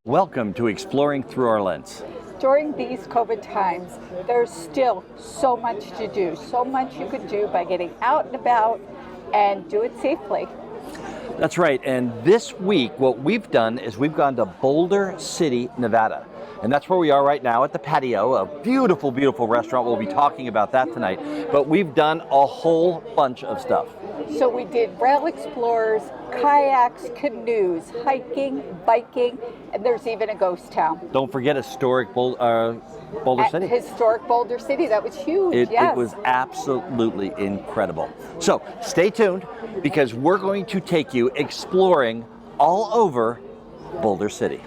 Welcome to Exploring Through Our Lens. During these COVID times, there's still so much to do, so much you could do by getting out and about and do it safely. That's right, and this week what we've done is we've gone to Boulder City, Nevada. And that's where we are right now at the Patio, a beautiful, beautiful restaurant. We'll be talking about that tonight. But we've done a whole bunch of stuff. So we did rail explorers, kayaks, canoes, hiking, biking, and there's even a ghost town. Don't forget historic Boulder City. Historic Boulder City, that was huge, yes. It was absolutely incredible. So stay tuned because we're going to take you exploring all over Boulder City.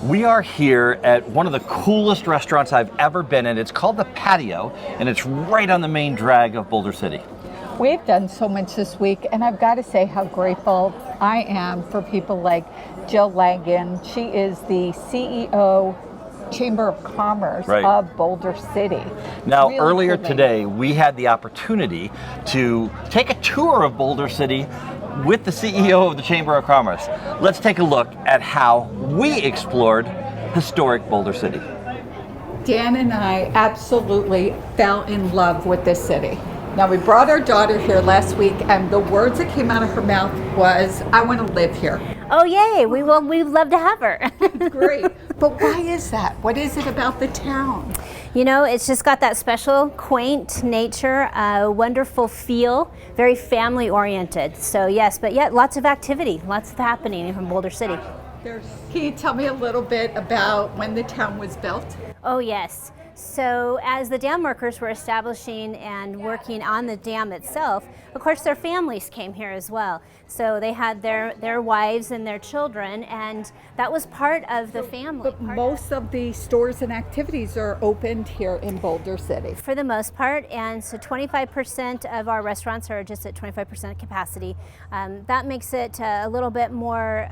We are here at one of the coolest restaurants I've ever been in. It's called the Patio, and it's right on the main drag of Boulder City. We've done so much this week, and I've got to say how grateful I am for people like Jill Langan. She is the CEO, Chamber of Commerce of Boulder City. Now, really earlier today, we had the opportunity to take a tour of Boulder City with the CEO of the Chamber of Commerce. Let's take a look at how we explored historic Boulder City. Dan and I absolutely fell in love with this city. Now, we brought our daughter here last week, and the words that came out of her mouth was, "I want to live here." Oh, yay. We'd love to have her. Great. But why is that? What is it about the town? You know, it's just got that special, quaint nature, wonderful feel, very family oriented. So yes, but yeah, lots of activity, lots happening in Boulder City. Can you tell me a little bit about when the town was built? Oh, yes. So as the dam workers were establishing and working on the dam itself, of course their families came here as well. So they had their wives and their children, and that was part of the family. But most of the stores and activities are opened here in Boulder City. For the most part, and so 25% of our restaurants are just at 25% capacity. That makes it a little bit more,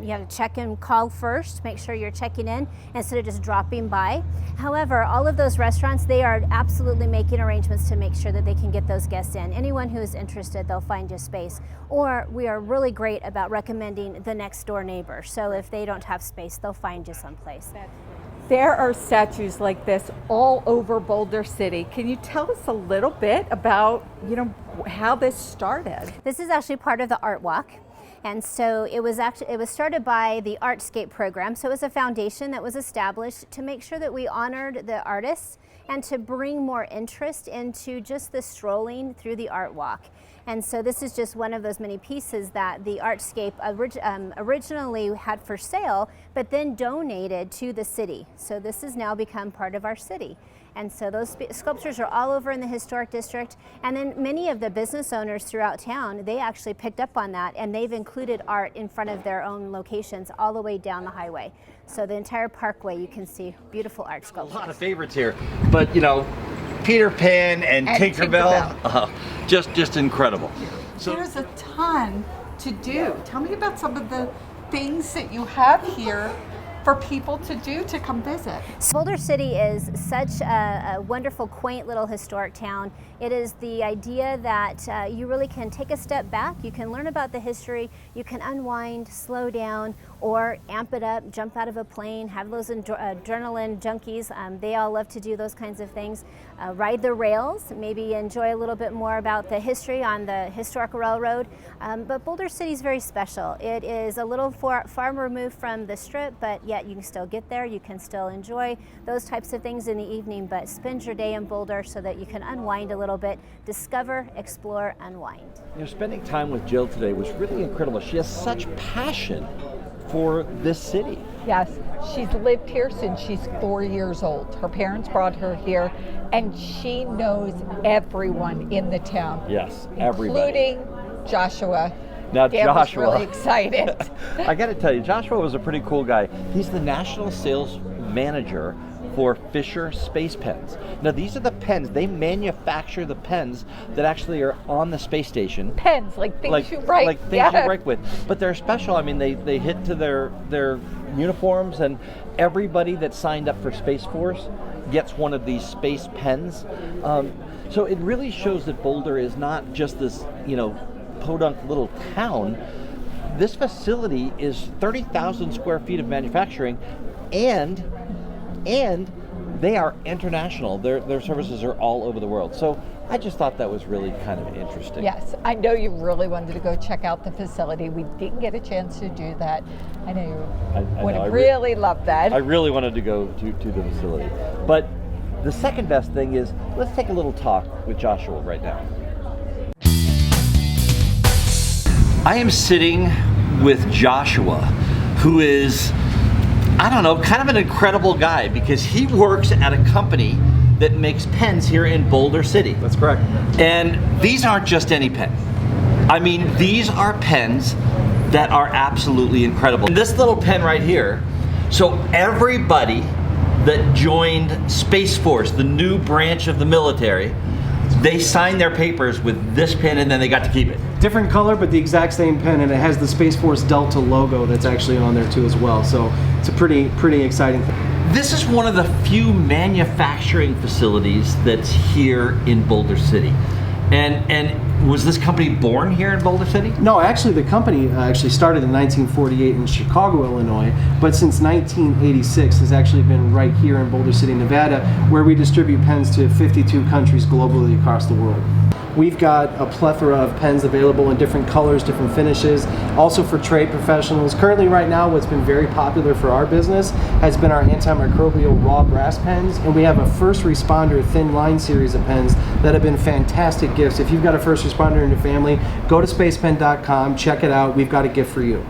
you have to check and call first, make sure you're checking in instead of just dropping by. However, all of those restaurants, they are absolutely making arrangements to make sure that they can get those guests in. Anyone who is interested, they'll find you space. Or we are really great about recommending the next door neighbor. So if they don't have space, they'll find you someplace. There are statues like this all over Boulder City. Can you tell us a little bit about, how this started? This is actually part of the Art Walk. And so it was started by the Artscape program. So it was a foundation that was established to make sure that we honored the artists and to bring more interest into just the strolling through the art walk. And so this is just one of those many pieces that the Artscape originally had for sale, but then donated to the city. So this has now become part of our city. And so those sculptures are all over in the historic district. And then many of the business owners throughout town, they actually picked up on that, and they've included art in front of their own locations all the way down the highway. So the entire parkway, you can see beautiful art sculptures. A lot of favorites here, but Peter Pan and Tinkerbell, just incredible. There's a ton to do. Tell me about some of the things that you have here for people to do to come visit. Boulder City is such a wonderful, quaint little historic town. It is the idea that you really can take a step back, you can learn about the history, you can unwind, slow down, or amp it up, jump out of a plane, have those adrenaline junkies. They all love to do those kinds of things. Ride the rails, maybe enjoy a little bit more about the history on the historic railroad. But Boulder City is very special. It is a little far removed from the Strip, but yet you can still get there, you can still enjoy those types of things in the evening, but spend your day in Boulder so that you can unwind a little bit, discover, explore, unwind. Spending time with Jill today was really incredible. She has such passion for this city. Yes, she's lived here since she's 4 years old. Her parents brought her here, and she knows everyone in the town. Yes, everybody. Including Joshua. Now, Dan Joshua. was really excited. I got to tell you, Joshua was a pretty cool guy. He's the national sales manager for Fisher Space Pens. Now, these are the pens. They manufacture the pens that actually are on the space station. Pens, like things you write. Like things you write with. But they're special. I mean, they hit to their uniforms, and everybody that signed up for Space Force gets one of these space pens. So it really shows that Boulder is not just this, podunk little town. This facility is 30,000 square feet of manufacturing, and they are international. Their services are all over the world. So I just thought that was really kind of interesting. Yes, I know you really wanted to go check out the facility. We didn't get a chance to do that. I know you would have really loved that. I really wanted to go to the facility. But the second best thing is, let's take a little talk with Joshua right now. I am sitting with Joshua, who is, kind of an incredible guy, because he works at a company that makes pens here in Boulder City. That's correct. And these aren't just any pen. I mean, these are pens that are absolutely incredible. And this little pen right here, so everybody that joined Space Force, the new branch of the military, they signed their papers with this pen, and then they got to keep it. Different color, but the exact same pen, and it has the Space Force Delta logo that's actually on there too as well. So it's a pretty exciting thing. This is one of the few manufacturing facilities that's here in Boulder City. And was this company born here in Boulder City? No, actually the company actually started in 1948 in Chicago, Illinois, but since 1986 has actually been right here in Boulder City, Nevada, where we distribute pens to 52 countries globally across the world. We've got a plethora of pens available in different colors, different finishes, also for trade professionals. Currently right now, what's been very popular for our business has been our antimicrobial raw brass pens, and we have a first responder thin line series of pens that have been fantastic gifts. If you've got a first responder in your family, go to spacepen.com, check it out. We've got a gift for you.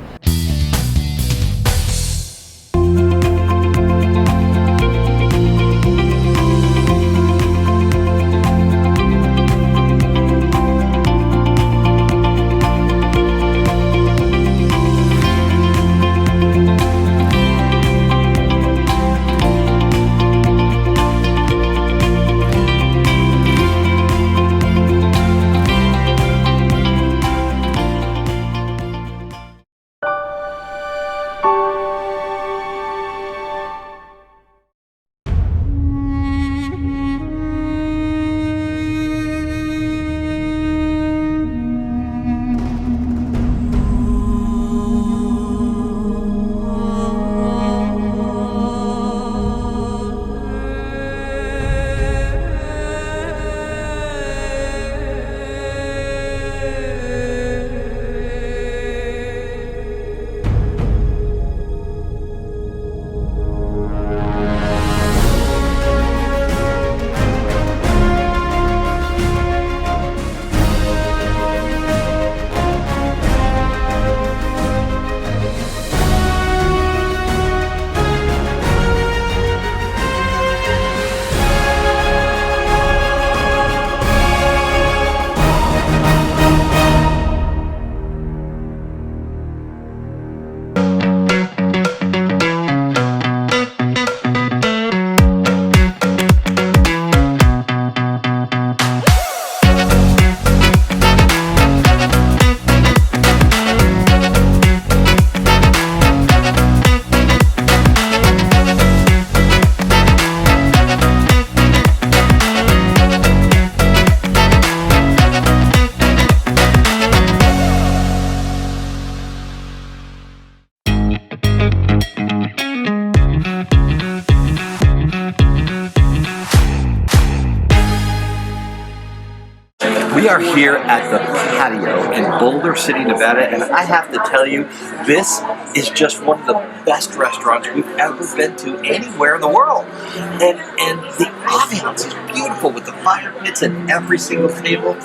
here at the Patio in Boulder City, Nevada, and I have to tell you, this is just one of the best restaurants we've ever been to anywhere in the world. And the ambiance is beautiful with the fire pits at every single table.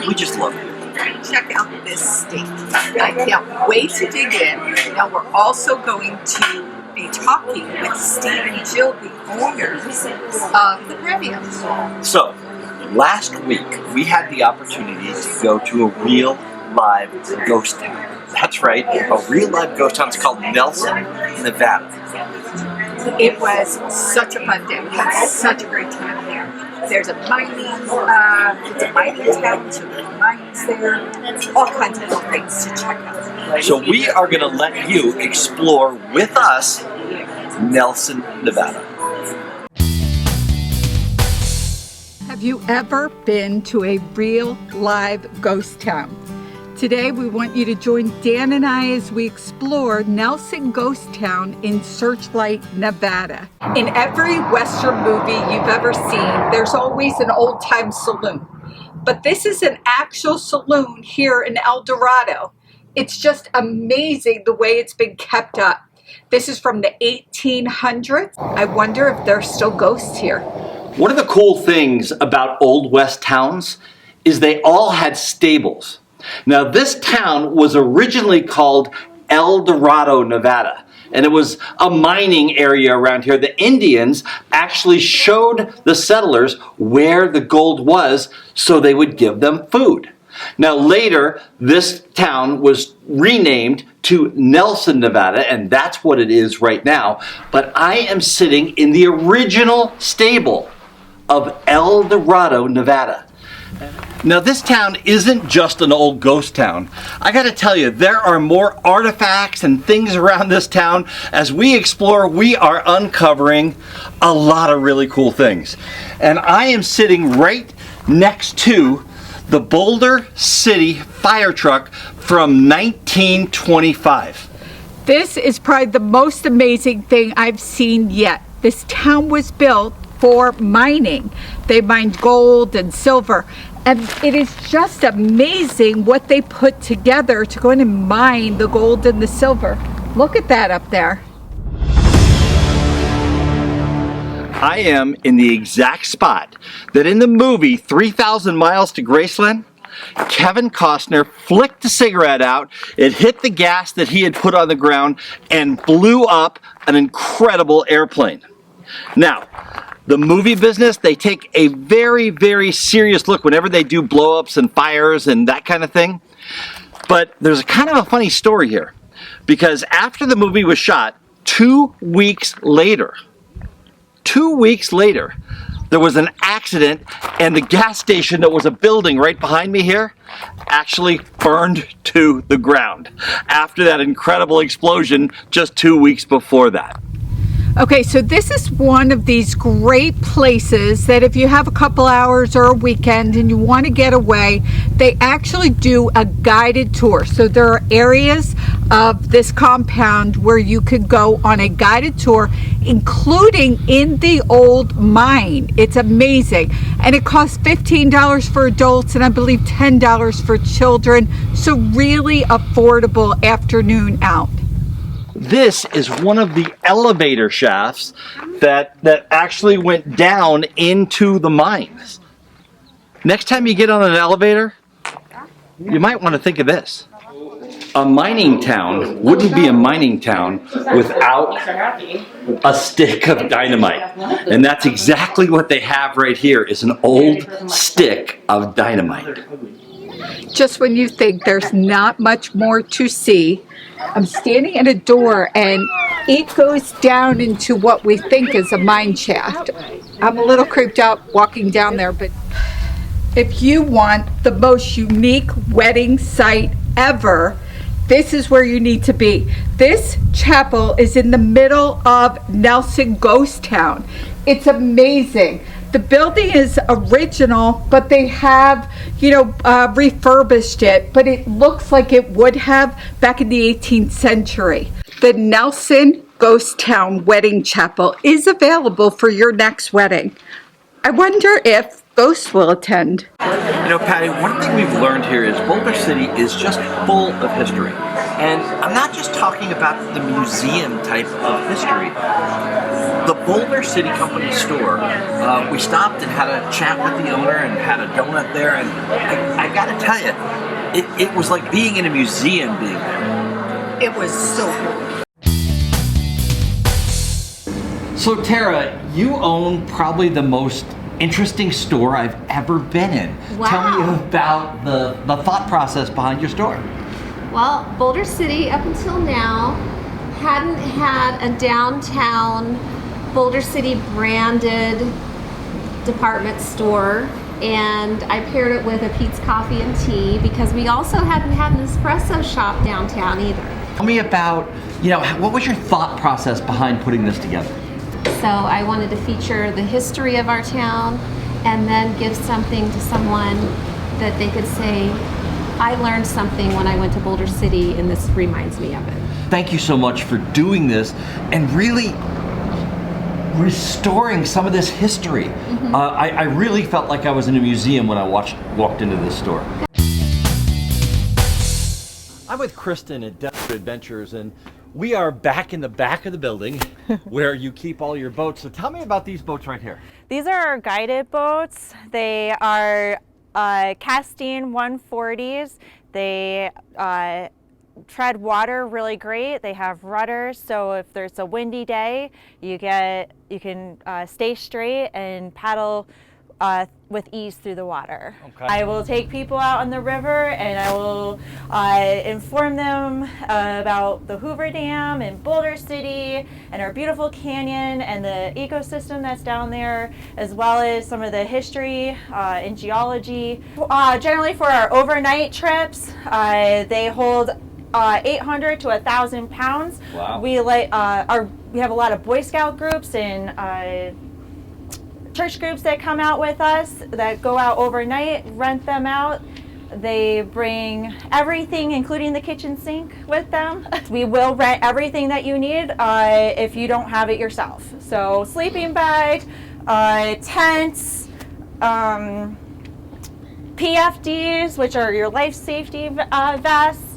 We just love it. Check out this steak. I can't wait to dig in. Now we're also going to be talking with Steve and Jill, the owners of the Patio. So, last week we had the opportunity to go to a real live ghost town. That's right, a real live ghost town. It's called Nelson, Nevada. It was such a fun day. We had such a great time there. There's a mining, it's a mining town, so there's mines there, all kinds of things to check out. So we are going to let you explore with us Nelson, Nevada. Have you ever been to a real live ghost town? Today we want you to join Dan and I as we explore Nelson Ghost Town in Searchlight, Nevada. In every Western movie you've ever seen, there's always an old-time saloon. But this is an actual saloon here in El Dorado. It's just amazing the way it's been kept up. This is from the 1800s. I wonder if there's still ghosts here. One of the cool things about Old West towns is they all had stables. Now, this town was originally called El Dorado, Nevada, and it was a mining area around here. The Indians actually showed the settlers where the gold was so they would give them food. Now, later, this town was renamed to Nelson, Nevada, and that's what it is right now. But I am sitting in the original stable of El Dorado, Nevada. Now, this town isn't just an old ghost town. I gotta tell you, there are more artifacts and things around this town. As we explore, we are uncovering a lot of really cool things. And I am sitting right next to the Boulder City fire truck from 1925. This is probably the most amazing thing I've seen yet. This town was built for mining. They mined gold and silver. And it is just amazing what they put together to go in and mine the gold and the silver. Look at that up there. I am in the exact spot that in the movie 3,000 Miles to Graceland, Kevin Costner flicked a cigarette out, it hit the gas that he had put on the ground, and blew up an incredible airplane. Now, the movie business, they take a very, very serious look whenever they do blow-ups and fires and that kind of thing. But there's kind of a funny story here, because after the movie was shot, 2 weeks later, there was an accident, and the gas station that was a building right behind me here actually burned to the ground after that incredible explosion just 2 weeks before that. Okay, so this is one of these great places that if you have a couple hours or a weekend and you want to get away, they actually do a guided tour. So there are areas of this compound where you could go on a guided tour, including in the old mine. It's amazing. And it costs $15 for adults and I believe $10 for children. So really affordable afternoon out. This is one of the elevator shafts that actually went down into the mines. Next time you get on an elevator, you might want to think of this. A mining town wouldn't be a mining town without a stick of dynamite. And that's exactly what they have right here, is an old stick of dynamite. Just when you think there's not much more to see, I'm standing at a door and it goes down into what we think is a mine shaft. I'm a little creeped out walking down there, but if you want the most unique wedding site ever, this is where you need to be. This chapel is in the middle of Nelson Ghost Town. It's amazing. The building is original, but they have, refurbished it, but it looks like it would have back in the 18th century. The Nelson Ghost Town Wedding Chapel is available for your next wedding. I wonder if ghosts will attend. You know, Patty, one thing we've learned here is Boulder City is just full of history. And I'm not just talking about the museum type of history. The Boulder City Company store, we stopped and had a chat with the owner and had a donut there, and I gotta tell you, it was like being in a museum being there. It was so cool. So Tara, you own probably the most interesting store I've ever been in. Wow. Tell me about the thought process behind your store. Well, Boulder City up until now hadn't had a downtown Boulder City branded department store, and I paired it with a Pete's Coffee and Tea because we also hadn't had an espresso shop downtown either. Tell me about, what was your thought process behind putting this together? So I wanted to feature the history of our town and then give something to someone that they could say, I learned something when I went to Boulder City and this reminds me of it. Thank you so much for doing this and really restoring some of this history. Mm-hmm. I really felt like I was in a museum when I walked into this store. I'm with Kristen at Desert Adventures, and we are back in the back of the building where you keep all your boats. So tell me about these boats right here. These are our guided boats. They are Castine 140s. They tread water really great. They have rudders, so if there's a windy day, you can stay straight and paddle with ease through the water. Okay. I will take people out on the river and I will inform them about the Hoover Dam and Boulder City and our beautiful canyon and the ecosystem that's down there, as well as some of the history and geology. Generally for our overnight trips, they hold 800 to 1,000 pounds. Wow. We have a lot of Boy Scout groups and church groups that come out with us that go out overnight, rent them out. They bring everything, including the kitchen sink, with them. We will rent everything that you need if you don't have it yourself. So sleeping bag, tents, PFDs, which are your life safety vests.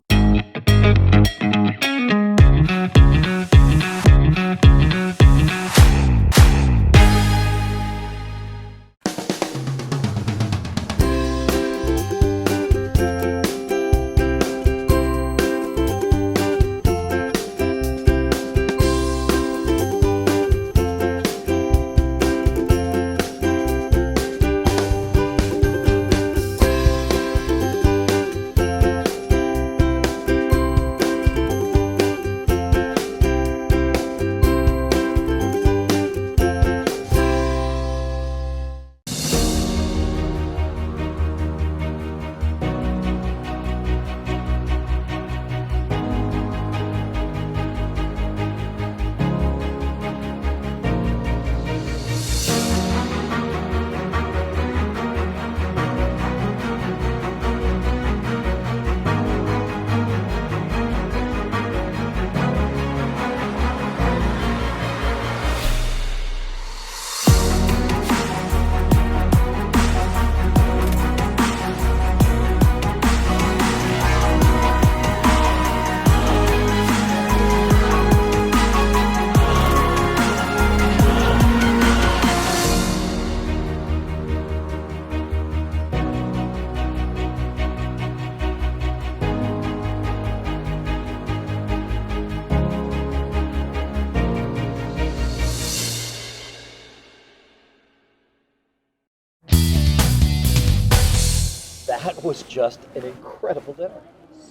That was just an incredible dinner.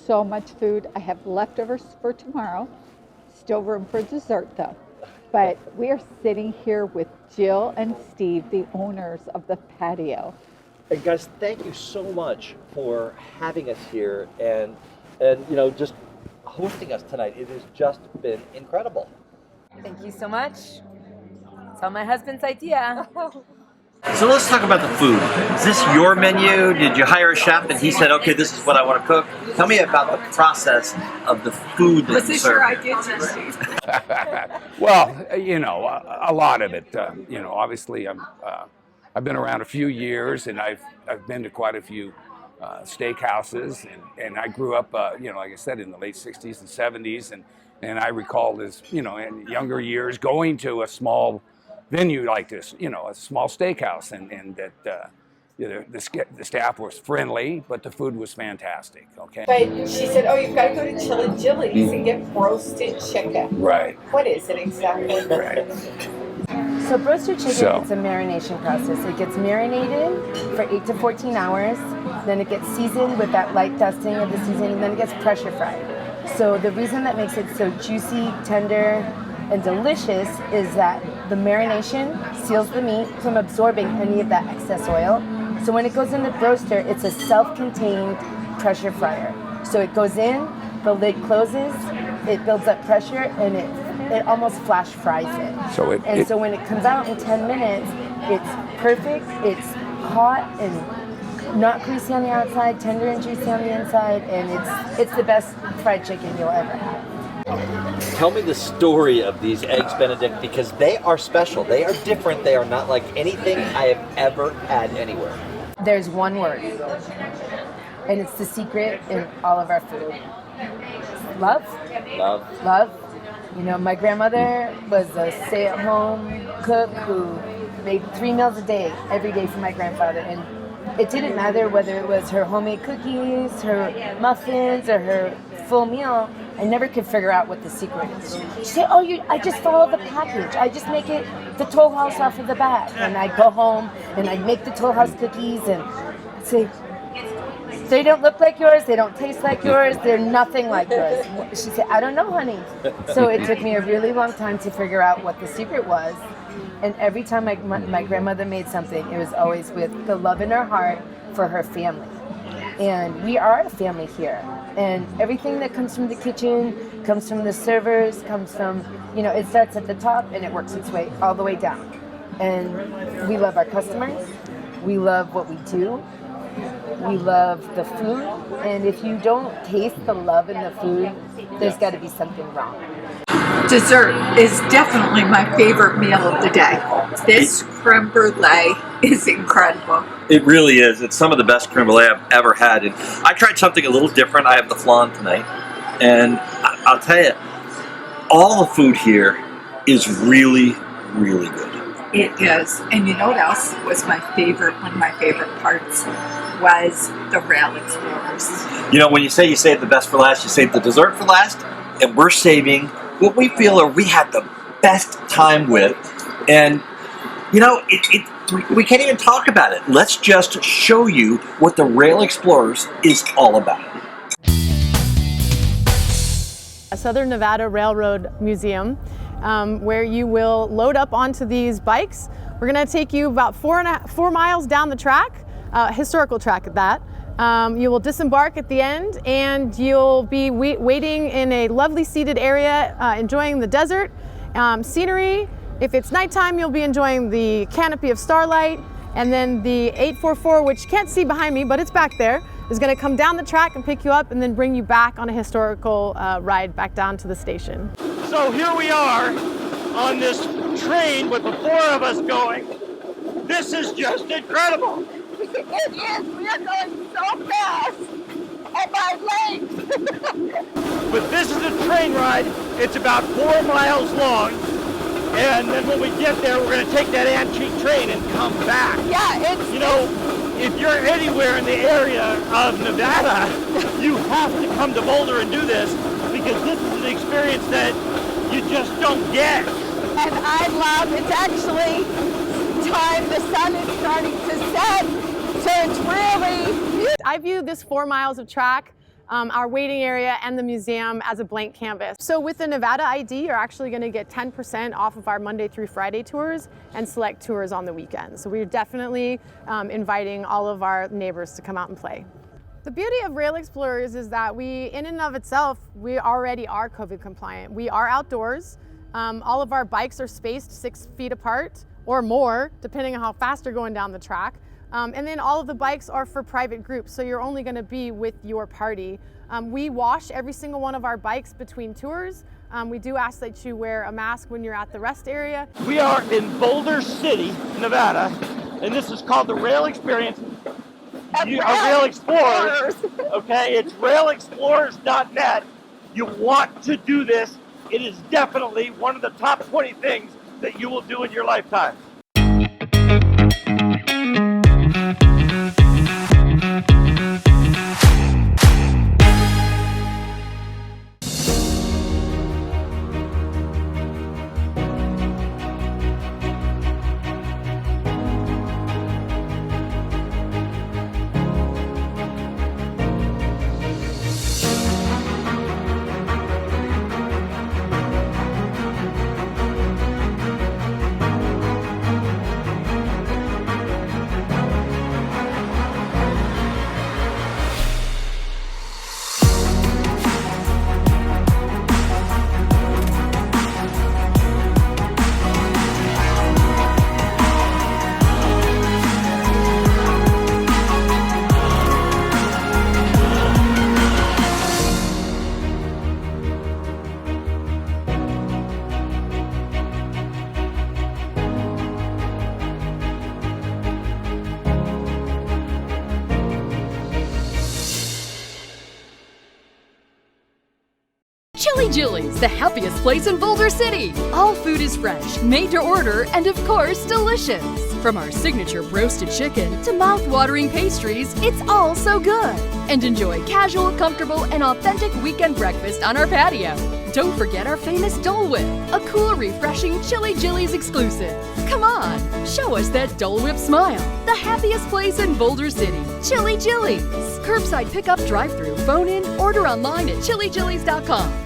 So much food. I have leftovers for tomorrow. Still room for dessert though. But we are sitting here with Jill and Steve, the owners of the Patio. And guys, thank you so much for having us here and just hosting us tonight. It has just been incredible. Thank you so much. It's all my husband's idea. So let's talk about the food. Is this your menu? Did you hire a chef and he said, okay, this is what I want to cook? Tell me about the process of the food that Was you this serve. your idea, Steve? Well, a lot of it. Obviously, I'm I've been around a few years, and I've been to quite a few steakhouses, and I grew up, you know, like I said, in the late 60s and 70s, and I recall as, you know, in younger years going to a small venue like this, you know, a small steakhouse, and that you know, the staff was friendly, but the food was fantastic. Okay. But she said, "Oh, you've got to go to Jillyz and get roasted chicken." Right. What is it exactly? Right. So roasted chicken, it's a marination process. It gets marinated for 8 to 14 hours. Then it gets seasoned with that light dusting of the seasoning, and then it gets pressure fried. So the reason that makes it so juicy, tender, and delicious is that the marination seals the meat from absorbing any of that excess oil. So when it goes in the roaster, it's a self-contained pressure fryer. So it goes in, the lid closes, it builds up pressure, and it almost flash fries it. So when it comes out in 10 minutes, it's perfect, it's hot and not greasy on the outside, tender and juicy on the inside, and it's the best fried chicken you'll ever have. Tell me the story of these eggs Benedict, because they are special. They are different. They are not like anything I have ever had anywhere. There's one word, and it's the secret in all of our food. Love. Love. Love. You know, my grandmother was a stay-at-home cook who made 3 meals a day, every day for my grandfather, and it didn't matter whether it was her homemade cookies, her muffins, or her full meal. I never could figure out what the secret is. She'd say, "Oh, I just follow the package. I just make it the Toll House off of the bag." And I'd go home and I'd make the Toll House cookies and say, "They don't look like yours. They don't taste like yours. They're nothing like yours." She said, "I don't know, honey." So it took me a really long time to figure out what the secret was. And every time my grandmother made something, it was always with the love in her heart for her family. And we are a family here. And everything that comes from the kitchen, comes from the servers, comes from, you know, it starts at the top and it works its way all the way down. And we love our customers. We love what we do. We love the food. And if you don't taste the love in the food, there's got to be something wrong. Dessert is definitely my favorite meal of the day. This creme brulee is incredible. It really is. It's some of the best creme brulee I've ever had. And I tried something a little different. I have the flan tonight. And I'll tell you, all the food here is really, really good. It is. And you know what else was my favorite? One of my favorite parts was the Rail Explorers. You know, when you save the best for last, you save the dessert for last. And we're saving what we feel we had the best time with. And, you know, we can't even talk about it. Let's just show you what the Rail Explorers is all about. A Southern Nevada Railroad Museum, where you will load up onto these bikes. We're going to take you about 4 miles down the track, historical track at that. You will disembark at the end, and you'll be waiting in a lovely seated area, enjoying the desert, scenery. If it's nighttime, you'll be enjoying the canopy of starlight, and then the 844, which you can't see behind me, but it's back there, is going to come down the track and pick you up and then bring you back on a historical ride back down to the station. So here we are on this train with the 4 of us going. This is just incredible. It is. We are going so fast on my legs. But this is a train ride. It's about 4 miles long. And then when we get there, we're going to take that antique train and come back. Yeah, it's... You know, if you're anywhere in the area of Nevada, you have to come to Boulder and do this, because this is an experience that you just don't get. And I love, it's actually time, the sun is starting to set. So it's really... I view this 4 miles of track, our waiting area, and the museum as a blank canvas. So with the Nevada ID, you're actually going to get 10% off of our Monday through Friday tours and select tours on the weekends. So we're definitely inviting all of our neighbors to come out and play. The beauty of Rail Explorers is that we, in and of itself, we already are COVID compliant. We are outdoors. All of our bikes are spaced 6 feet apart or more, depending on how fast you're going down the track. And then all of the bikes are for private groups, so you're only going to be with your party. We wash every single one of our bikes between tours. We do ask that you wear a mask when you're at the rest area. We are in Boulder City, Nevada, and this is called the Rail Experience. Rail Explorers. Okay, it's railexplorers.net. You want to do this. It is definitely one of the top 20 things that you will do in your lifetime. Jillyz, the happiest place in Boulder City. All food is fresh, made to order, and of course, delicious. From our signature roasted chicken to mouth-watering pastries, it's all so good. And enjoy casual, comfortable, and authentic weekend breakfast on our patio. Don't forget our famous Dole Whip, a cool, refreshing chili Jillyz exclusive. Come on, show us that Dole Whip smile. The happiest place in Boulder City, Chili Jillyz. Curbside pickup, drive-thru, phone in, order online at chillijillyz.com.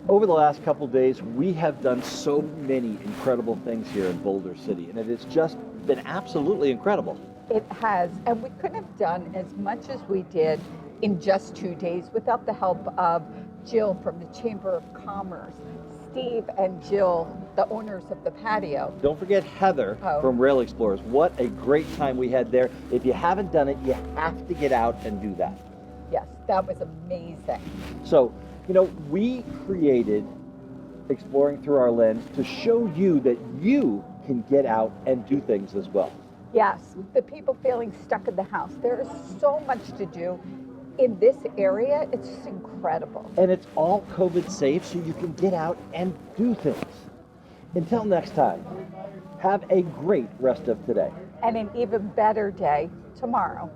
Over the last couple days, we have done so many incredible things here in Boulder City, and it has just been absolutely incredible. It has, and we couldn't have done as much as we did in just 2 days without the help of Jill from the Chamber of Commerce, Steve and Jill, the owners of the Patio. Don't forget Heather from Rail Explorers. What a great time we had there. If you haven't done it, you have to get out and do that. Yes, that was amazing. So, we created Exploring Through Our Lens to show you that you can get out and do things as well. Yes, the people feeling stuck in the house. There is so much to do in this area. It's just incredible. And it's all COVID safe, so you can get out and do things. Until next time, have a great rest of today. And an even better day tomorrow.